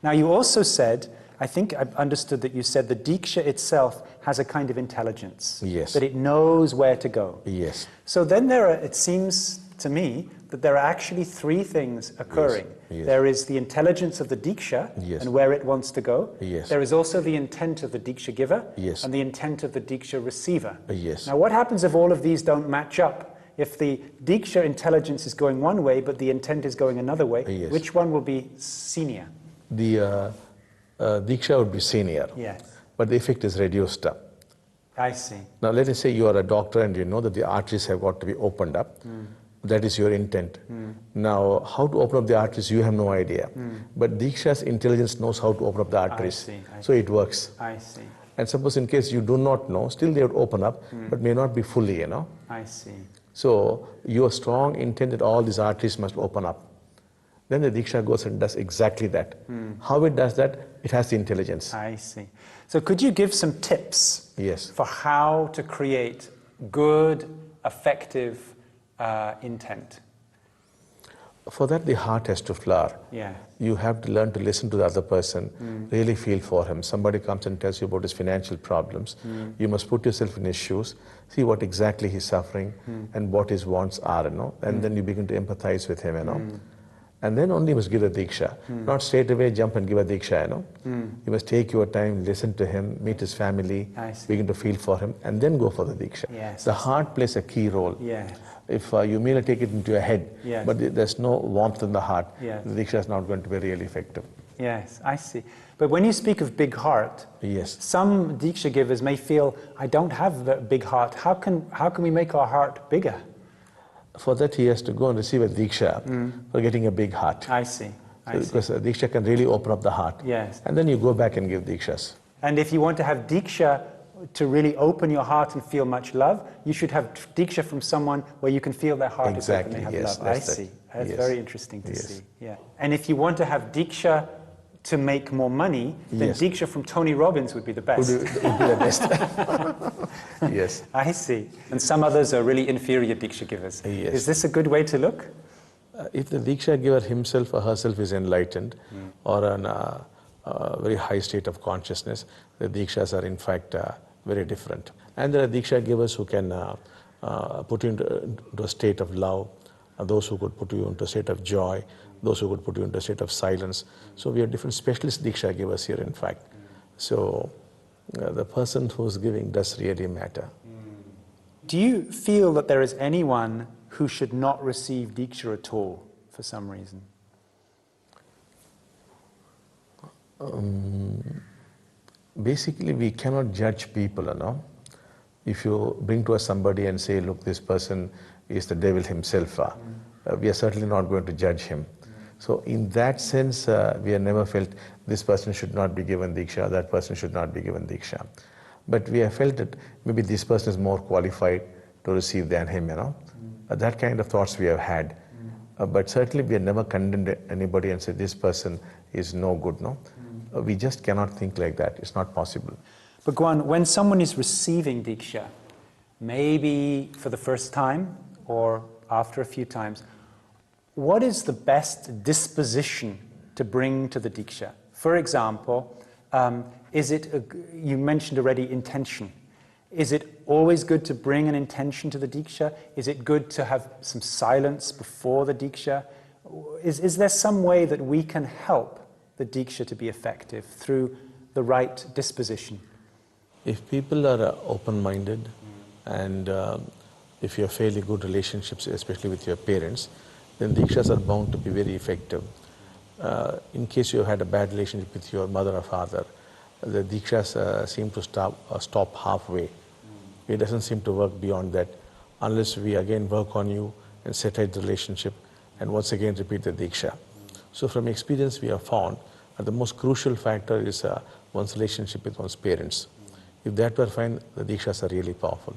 Now you also said, I think I understood that you said the Diksha itself has a kind of intelligence. Yes. That it knows where to go. Yes. So then it seems to me that there are actually three things occurring. Yes. Yes. There is the intelligence of the Diksha Yes. and where it wants to go. Yes. There is also the intent of the Diksha giver Yes. and the intent of the Diksha receiver. Yes. Now what happens if all of these don't match up? If the Diksha intelligence is going one way but the intent is going another way, Yes. which one will be senior? The Diksha would be senior, Yes. but the effect is reduced. I see. Now let us say you are a doctor and you know that the arteries have got to be opened up. That is your intent. Now, how to open up the arteries, you have no idea. But Diksha's intelligence knows how to open up the arteries. I So it works. I see. And suppose in case you do not know, still they would open up, but may not be fully, you know. I see. So your strong intent that all these arteries must open up. Then the Diksha goes and does exactly that. How it does that? It has the intelligence. I see. So could you give some tips Yes. for how to create good, effective intent? For that, the heart has to flower. Yeah. You have to learn to listen to the other person, really feel for him. Somebody comes and tells you about his financial problems. You must put yourself in his shoes, see what exactly he's suffering and what his wants are, you know, and then you begin to empathize with him, you know. And then only you must give a Diksha. Not straight away jump and give a Diksha, you know. You must take your time, listen to him, meet his family, I see. begin to feel for him, and then go for the Diksha. Yes, The I see. heart plays a key role. Yeah. If you merely take it into your head, Yes. but there's no warmth in the heart, Yes. the Diksha is not going to be really effective. Yes, I see. But when you speak of big heart, Yes. some Diksha givers may feel, I don't have a big heart. How can we make our heart bigger? For that, he has to go and receive a Diksha for getting a big heart. I see. I see. Because a Diksha can really open up the heart. Yes. And then you go back and give Dikshas. And if you want to have Diksha to really open your heart and feel much love, you should have Diksha from someone where you can feel their heart Exactly, is open and they yes, have love. I that's see. it. That's Yes. very interesting to Yes. see. Yeah. And if you want to have Diksha to make more money, then Yes. Diksha from Tony Robbins would be the best. Would be the best. Yes. I see. And some others are really inferior Diksha givers. Yes. Is this a good way to look? If the Diksha giver himself or herself is enlightened or on a very high state of consciousness, the Dikshas are in fact very different. And there are Diksha givers who can put you into a state of love, those who could put you into a state of joy, those who could put you into a state of silence. So we have different specialist Diksha givers here in fact. So the person who's giving does really matter. Do you feel that there is anyone who should not receive Diksha at all for some reason? Basically, we cannot judge people, you know. If you bring to us somebody and say, look, this person is the devil himself, we are certainly not going to judge him. So in that sense, we have never felt this person should not be given Diksha, that person should not be given Diksha. But we have felt that maybe this person is more qualified to receive than him, you know. That kind of thoughts we have had. But certainly we have never condemned anybody and said this person is no good, no. We just cannot think like that. It's not possible. Bhagwan, when someone is receiving Diksha, maybe for the first time or after a few times, what is the best disposition to bring to the Diksha? For example, is it, you mentioned already intention. Is it always good to bring an intention to the Diksha? Is it good to have some silence before the Diksha? Is there some way that we can help the Diksha to be effective through the right disposition? If people are open-minded and if you have fairly good relationships, especially with your parents, then Dikshas are bound to be very effective. In case you have had a bad relationship with your mother or father, the Dikshas seem to stop halfway. It doesn't seem to work beyond that unless we again work on you and set right the relationship and once again repeat the Diksha. So from experience we have found that the most crucial factor is one's relationship with one's parents. If that were fine, the Dikshas are really powerful.